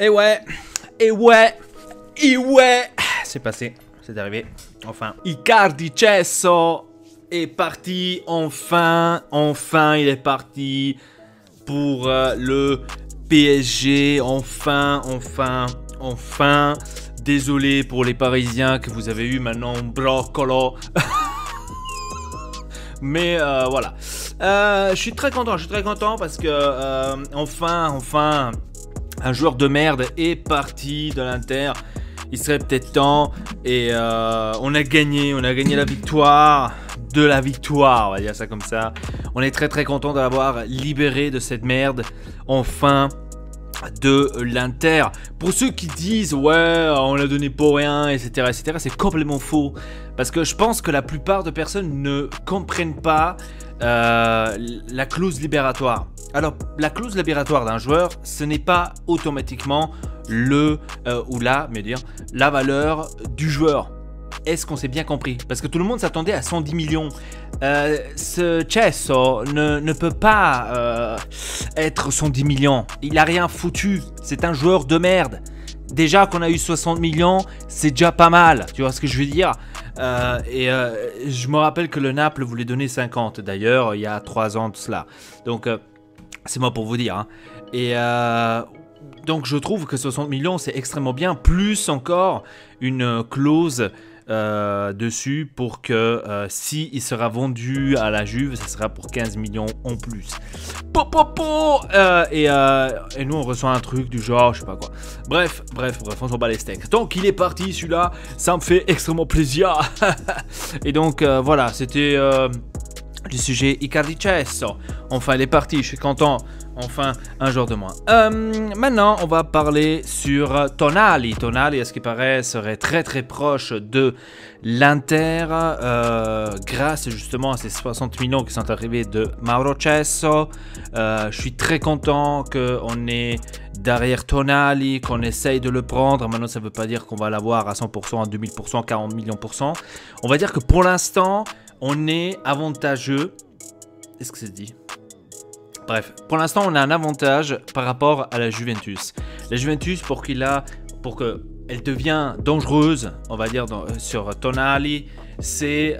Et ouais, et ouais, et ouais, c'est passé, c'est arrivé, enfin. Icardi Cesso est parti, enfin, il est parti pour le PSG, enfin. Désolé pour les Parisiens que vous avez eu maintenant un brocolo. Mais voilà, je suis très content parce que enfin, un joueur de merde est parti de l'Inter. Il serait peut-être temps et on a gagné la victoire, on va dire ça comme ça. On est très content de l'avoir libéré de cette merde, enfin, de l'Inter. Pour ceux qui disent ouais on l'a donné pour rien, etc., c'est complètement faux, parce que je pense que la plupart de personnes ne comprennent pas la clause libératoire. Alors la clause libératoire d'un joueur, ce n'est pas automatiquement la valeur du joueur. Est-ce qu'on s'est bien compris? Parce que tout le monde s'attendait à 110 millions. Ce Cesso ne peut pas être 110 millions. Il a rien foutu. C'est un joueur de merde. Déjà qu'on a eu 60 millions, c'est déjà pas mal. Tu vois ce que je veux dire? Je me rappelle que le Naples voulait donner 50. D'ailleurs, il y a 3 ans de cela. Donc, c'est moi pour vous dire. Hein. Donc, je trouve que 60 millions, c'est extrêmement bien. Plus encore, une clause dessus pour que s'il sera vendu à la Juve, ça sera pour 15 millions en plus. Et nous on reçoit un truc du genre, je sais pas quoi. Bref, on s'en bat les steaks. Donc il est parti celui-là, ça me fait extrêmement plaisir. Et donc voilà, c'était le sujet Icardi Cesso. Enfin il est parti, je suis content. Enfin, un jour de moins. Maintenant, on va parler sur Tonali. Tonali, à ce qui paraît, serait très proche de l'Inter grâce justement à ces 60 millions qui sont arrivés de Mauro Cesso. Je suis très content qu'on est derrière Tonali, qu'on essaye de le prendre. Maintenant, ça ne veut pas dire qu'on va l'avoir à 100%, à 2000%, 40 millions %. On va dire que pour l'instant, on est avantageux. Est-ce que c'est dit ? Bref, pour l'instant, on a un avantage par rapport à la Juventus. La Juventus, pour qu'elle devienne dangereuse, on va dire, sur Tonali, c'est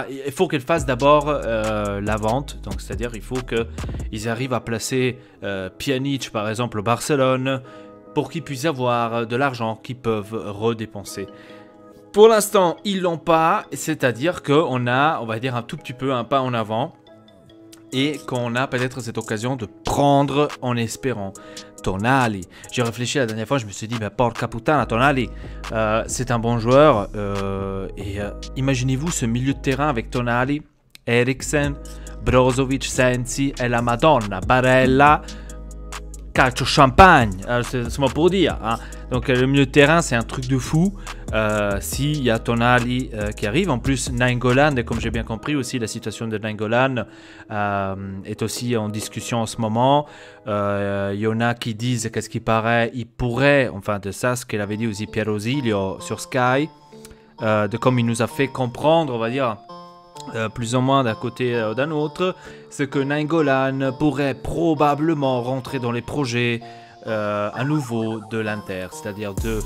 il faut qu'elle fasse d'abord la vente. Donc, c'est-à-dire, il faut qu'ils arrivent à placer Pjanic, par exemple, au Barcelone, pour qu'ils puissent avoir de l'argent qu'ils peuvent redépenser. Pour l'instant, ils l'ont pas, c'est-à-dire qu'on a, on va dire, un tout petit peu un pas en avant. Et qu'on a peut-être cette occasion de prendre en espérant Tonali. J'ai réfléchi la dernière fois, je me suis dit, porca puttana, Tonali, c'est un bon joueur. Imaginez-vous ce milieu de terrain avec Tonali, Eriksen, Brozovic, Sensi et la Madonna, Barella, calcio champagne, c'est moi pour dire. Hein. Donc le milieu de terrain, c'est un truc de fou. S'il y a Tonali qui arrive, en plus Nainggolan, et comme j'ai bien compris aussi, la situation de Nainggolan est aussi en discussion en ce moment. Il y en a qui disent qu'à ce qui paraît, il pourrait, enfin de ça, ce qu'il avait dit aussi Piero Zilio sur Sky, de comme il nous a fait comprendre, on va dire, plus ou moins d'un côté ou d'un autre, c'est que Nainggolan pourrait probablement rentrer dans les projets à nouveau de l'Inter, c'est-à-dire de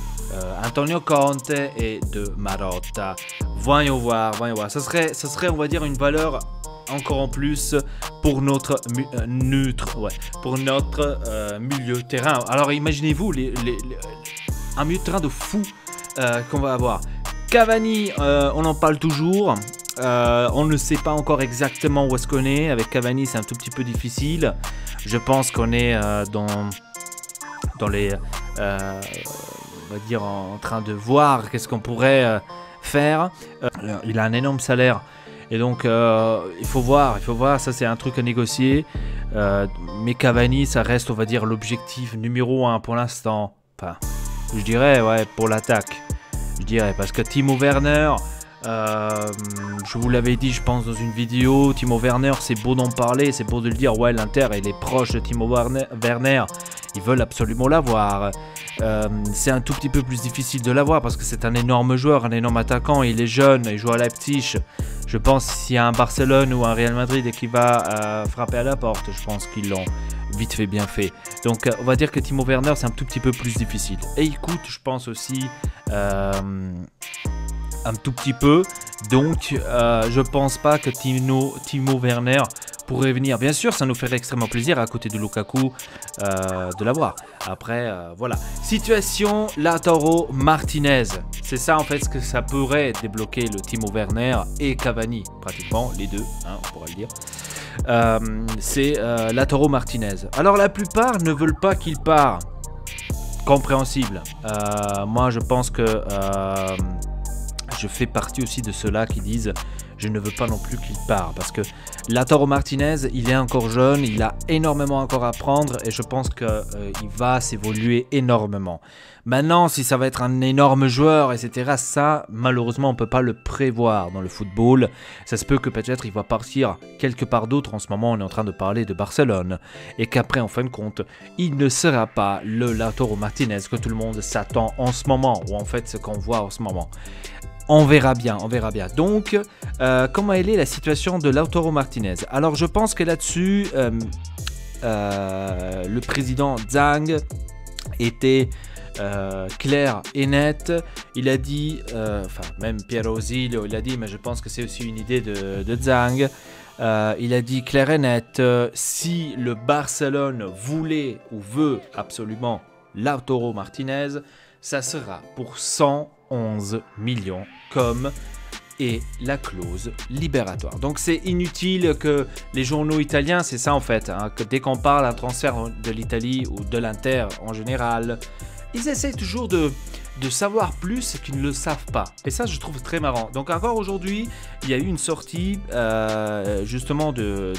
Antonio Conte et de Marotta. Voyons voir. Ça serait, on va dire, une valeur encore en plus pour notre milieu de terrain. Alors imaginez-vous un milieu de terrain de fou qu'on va avoir. Cavani, on en parle toujours. On ne sait pas encore exactement où est-ce qu'on est. Avec Cavani, c'est un tout petit peu difficile. Je pense qu'on est dans les on va dire en train de voir qu'est-ce qu'on pourrait faire. Il a un énorme salaire et donc il faut voir, ça c'est un truc à négocier, mais Cavani ça reste, on va dire, l'objectif numéro 1 pour l'instant, enfin je dirais, ouais, pour l'attaque, parce que Timo Werner, je vous l'avais dit, je pense, dans une vidéo, Timo Werner, c'est beau d'en parler, c'est beau de le dire, ouais, l'Inter, il est proche de Timo Werner, ils veulent absolument l'avoir. C'est un tout petit peu plus difficile de l'avoir parce que c'est un énorme joueur, un énorme attaquant, il est jeune, il joue à Leipzig. Je pense s'il y a un Barcelone ou un Real Madrid qui va frapper à la porte, je pense qu'ils l'ont. vite fait, bien fait. Donc on va dire que Timo Werner c'est un tout petit peu plus difficile. Et il coûte, je pense aussi, un tout petit peu. Donc je pense pas que Timo Werner pourrait venir. Bien sûr, ça nous ferait extrêmement plaisir à côté de Lukaku de l'avoir. Après, voilà. Situation Lautaro Martinez. C'est ça en fait ce que ça pourrait débloquer le Timo Werner et Cavani, pratiquement les deux, hein, on pourrait le dire. C'est Lautaro Martinez. Alors la plupart ne veulent pas qu'il parte. Compréhensible. Moi je pense que je fais partie aussi de ceux-là qui disent je ne veux pas non plus qu'il parte parce que Lautaro Martinez, il est encore jeune, il a énormément encore à apprendre et je pense qu'il va s'évoluer énormément. Maintenant, si ça va être un énorme joueur, etc., ça, malheureusement, on ne peut pas le prévoir dans le football. Ça se peut que peut-être il va partir quelque part d'autre. En ce moment, on est en train de parler de Barcelone et qu'après, en fin de compte, il ne sera pas le Lautaro Martinez que tout le monde s'attend en ce moment ou en fait ce qu'on voit en ce moment. On verra bien, on verra bien. Donc, comment elle est la situation de Lautaro Martinez? Alors, je pense que là-dessus, le président Zhang était clair et net. Il a dit, enfin, même Piero Zilio, il a dit, mais je pense que c'est aussi une idée de Zhang. Il a dit clair et net, si le Barcelone voulait ou veut absolument Lautaro Martinez, ça sera pour 111 millions comme est la clause libératoire. Donc c'est inutile que les journaux italiens, c'est ça en fait, hein, que dès qu'on parle d'un transfert de l'Italie ou de l'Inter en général, ils essaient toujours de savoir plus qu'ils ne le savent pas. Et ça, je trouve très marrant. Donc encore aujourd'hui, il y a eu une sortie justement de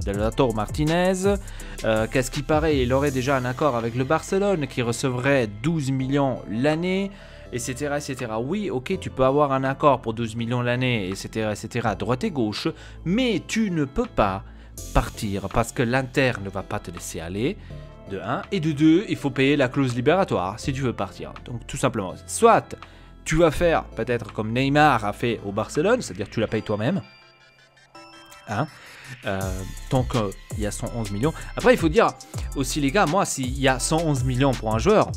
Lautaro Martinez. Qu'à ce qui paraît, il aurait déjà un accord avec le Barcelone qui recevrait 12 millions l'année, etc., etc. Oui, ok, tu peux avoir un accord pour 12 millions l'année, etc., etc., à droite et gauche, mais tu ne peux pas partir parce que l'Inter ne va pas te laisser aller. De 1 et de 2, il faut payer la clause libératoire si tu veux partir. Donc tout simplement, soit tu vas faire peut-être comme Neymar a fait au Barcelone, c'est-à-dire tu la payes toi-même. Hein, donc il y a 111 millions. Après il faut dire aussi les gars, moi s'il y a 111 millions pour un joueur,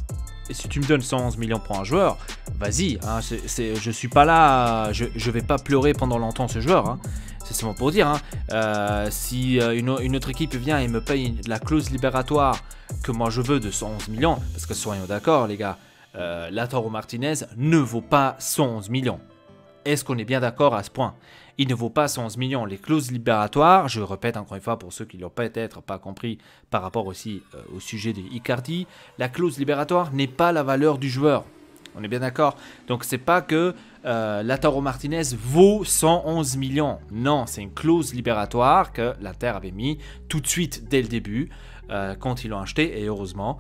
et si tu me donnes 111 millions pour un joueur, vas-y, hein, je suis pas là, je vais pas pleurer pendant longtemps ce joueur. Hein. C'est seulement pour dire, hein, si une autre équipe vient et me paye la clause libératoire que moi je veux de 111 millions, parce que soyons d'accord les gars, Lautaro Martinez ne vaut pas 111 millions. Est-ce qu'on est bien d'accord à ce point? Il ne vaut pas 111 millions. Les clauses libératoires, je répète encore une fois pour ceux qui ne l'ont peut-être pas compris par rapport aussi au sujet de Icardi, la clause libératoire n'est pas la valeur du joueur. On est bien d'accord? Donc c'est pas que Lautaro Martinez vaut 111 millions. Non, c'est une clause libératoire que l'Inter avait mis tout de suite dès le début quand ils l'ont acheté, et heureusement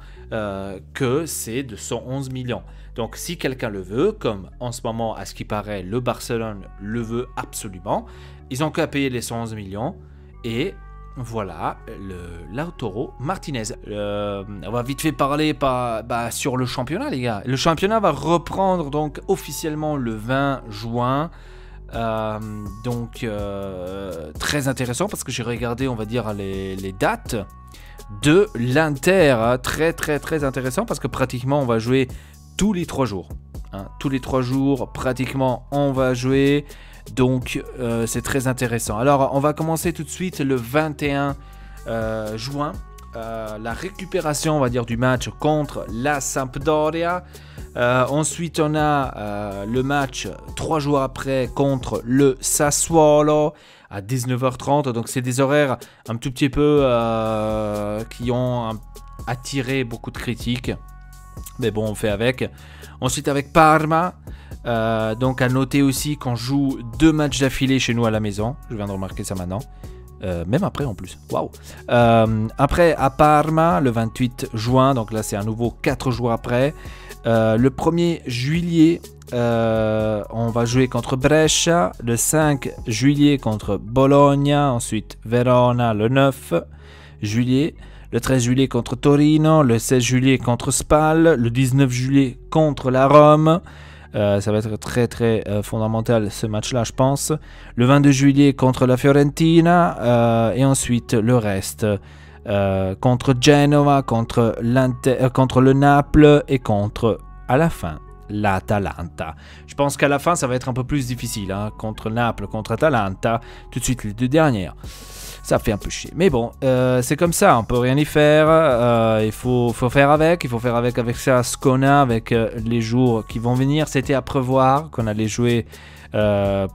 que c'est de 111 millions. Donc si quelqu'un le veut, comme en ce moment à ce qui paraît le Barcelone le veut absolument, ils ont qu'à payer les 111 millions et voilà le Lautaro Martinez. On va vite fait parler sur le championnat les gars. Le championnat va reprendre donc officiellement le 20 juin. Donc très intéressant parce que j'ai regardé on va dire les dates de l'Inter. Hein. Très intéressant parce que pratiquement on va jouer tous les 3 jours. Hein. Tous les 3 jours pratiquement on va jouer. Donc c'est très intéressant. Alors on va commencer tout de suite le 21 juin. La récupération on va dire du match contre la Sampdoria. Ensuite on a le match 3 jours après contre le Sassuolo à 19h30. Donc c'est des horaires un tout petit peu qui ont attiré beaucoup de critiques. Mais bon on fait avec. Ensuite avec Parma. Donc à noter aussi qu'on joue 2 matchs d'affilée chez nous à la maison. Je viens de remarquer ça maintenant. Même après en plus. Waouh. Après à Parma le 28 juin. Donc là c'est à nouveau 4 jours après. Le 1er juillet on va jouer contre Brescia. Le 5 juillet contre Bologna. Ensuite Verona le 9 juillet. Le 13 juillet contre Torino. Le 16 juillet contre Spal. Le 19 juillet contre la Rome. Ça va être très fondamental ce match-là, je pense. Le 22 juillet contre la Fiorentina. Et ensuite, le reste. contre Genoa, contre le Naples et contre, à la fin, l'Atalanta. Je pense qu'à la fin, ça va être un peu plus difficile. Hein, contre Naples, contre Atalanta, tout de suite les deux dernières. Ça fait un peu chier. Mais bon, c'est comme ça, on peut rien y faire. Il faut faire avec. Il faut faire avec ça ce qu'on a, avec les jours qui vont venir. C'était à prévoir qu'on allait jouer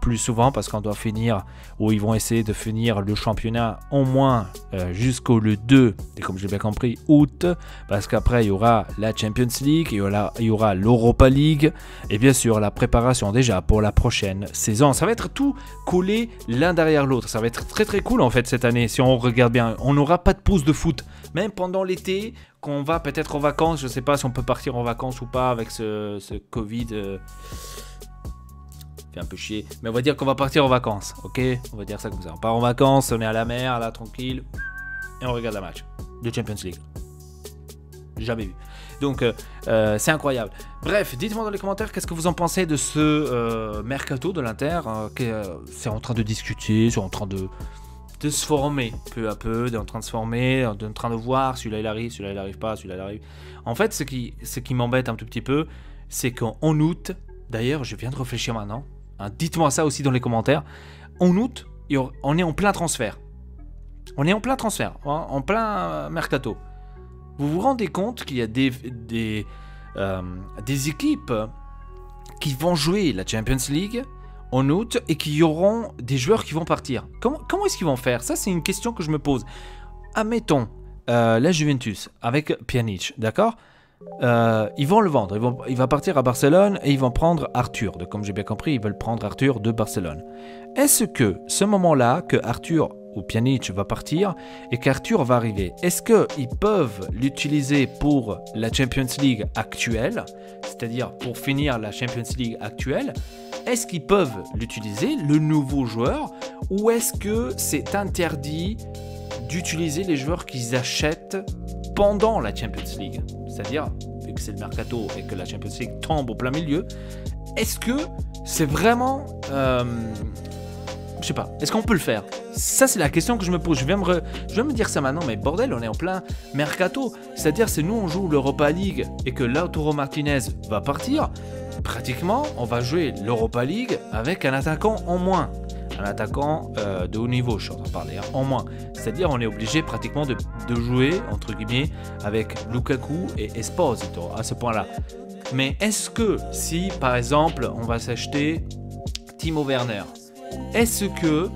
plus souvent parce qu'on doit finir, ou ils vont essayer de finir le championnat au moins jusqu'au le 2, et comme j'ai bien compris, août, parce qu'après il y aura la Champions League, il y aura l'Europa League, et bien sûr la préparation déjà pour la prochaine saison. Ça va être tout collé l'un derrière l'autre. Ça va être très très cool en fait cette année. Si on regarde bien, on n'aura pas de pause de foot, même pendant l'été, qu'on va peut-être en vacances. Je ne sais pas si on peut partir en vacances ou pas avec ce Covid. Fait un peu chier, mais on va dire qu'on va partir en vacances, ok? On va dire ça comme ça. On part en vacances, on est à la mer, là, tranquille, et on regarde la match de Champions League. Jamais vu. Donc, c'est incroyable. Bref, dites-moi dans les commentaires qu'est-ce que vous en pensez de ce mercato de l'Inter. C'est en train de discuter, c'est en train de se former peu à peu, en train de se former, en train de voir celui-là il arrive, celui-là il arrive pas, celui-là il arrive. En fait, ce qui m'embête un tout petit peu, c'est qu'en août, d'ailleurs, je viens de réfléchir maintenant. Dites-moi ça aussi dans les commentaires. En août, on est en plein transfert. On est en plein transfert, en plein mercato. Vous vous rendez compte qu'il y a des équipes qui vont jouer la Champions League en août et qu'il y auront des joueurs qui vont partir. Comment est-ce qu'ils vont faire? Ça, c'est une question que je me pose. Admettons, la Juventus avec Pjanic, d'accord? Ils vont le vendre, il va partir à Barcelone et ils vont prendre Arthur. Comme j'ai bien compris, ils veulent prendre Arthur de Barcelone. Est-ce que ce moment-là, que Arthur ou Pjanic va partir et qu'Arthur va arriver, est-ce qu'ils peuvent l'utiliser pour la Champions League actuelle, c'est-à-dire pour finir la Champions League actuelle? Est-ce qu'ils peuvent l'utiliser, le nouveau joueur, ou est-ce que c'est interdit d'utiliser les joueurs qu'ils achètent pendant la Champions League? C'est-à-dire, vu que c'est le mercato et que la Champions League tombe au plein milieu, est-ce que c'est vraiment... je sais pas, est-ce qu'on peut le faire? Ça, c'est la question que je me pose. Je viens me dire ça maintenant, mais bordel, on est en plein mercato. C'est-à-dire, si nous, on joue l'Europa League et que Lautaro Martinez va partir, pratiquement, on va jouer l'Europa League avec un attaquant en moins. Un attaquant de haut niveau, je suis en train de parler, hein, en moins. C'est-à-dire, on est obligé pratiquement de jouer, entre guillemets, avec Lukaku et Esposito, à ce point-là. Mais est-ce que, si, par exemple, on va s'acheter Timo Werner, est-ce que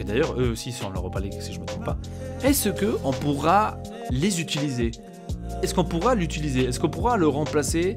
d'ailleurs, eux aussi sont en Europa League, si je ne me trompe pas, est-ce qu'on pourra les utiliser? Est-ce qu'on pourra l'utiliser? Est-ce qu'on pourra le remplacer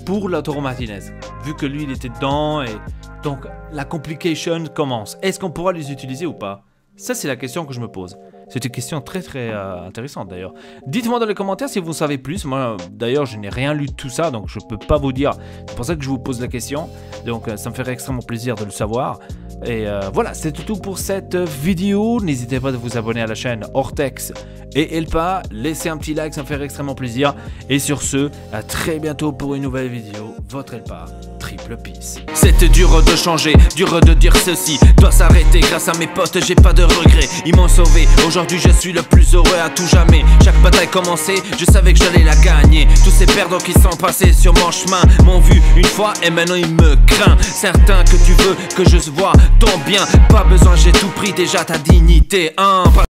pour Lautaro Martinez? Vu que lui, il était dedans et... Donc, la complication commence. Est-ce qu'on pourra les utiliser ou pas? Ça, c'est la question que je me pose. C'est une question très très intéressante d'ailleurs. Dites-moi dans les commentaires si vous savez plus. Moi, d'ailleurs, je n'ai rien lu de tout ça, donc je ne peux pas vous dire. C'est pour ça que je vous pose la question. Donc, ça me ferait extrêmement plaisir de le savoir. Et voilà, c'est tout pour cette vidéo. N'hésitez pas à vous abonner à la chaîne Ortex et Elpa. Laissez un petit like, ça me ferait extrêmement plaisir. Et sur ce, à très bientôt pour une nouvelle vidéo. Votre Elpa. Triple peace. C'était dur de changer, dur de dire ceci doit s'arrêter. Grâce à mes potes, j'ai pas de regrets. Ils m'ont sauvé, aujourd'hui je suis le plus heureux à tout jamais. Chaque bataille commençait, je savais que j'allais la gagner. Tous ces perdants qui sont passés sur mon chemin m'ont vu une fois et maintenant ils me craignent. Certain que tu veux que je vois ton bien, pas besoin, j'ai tout pris déjà ta dignité, hein.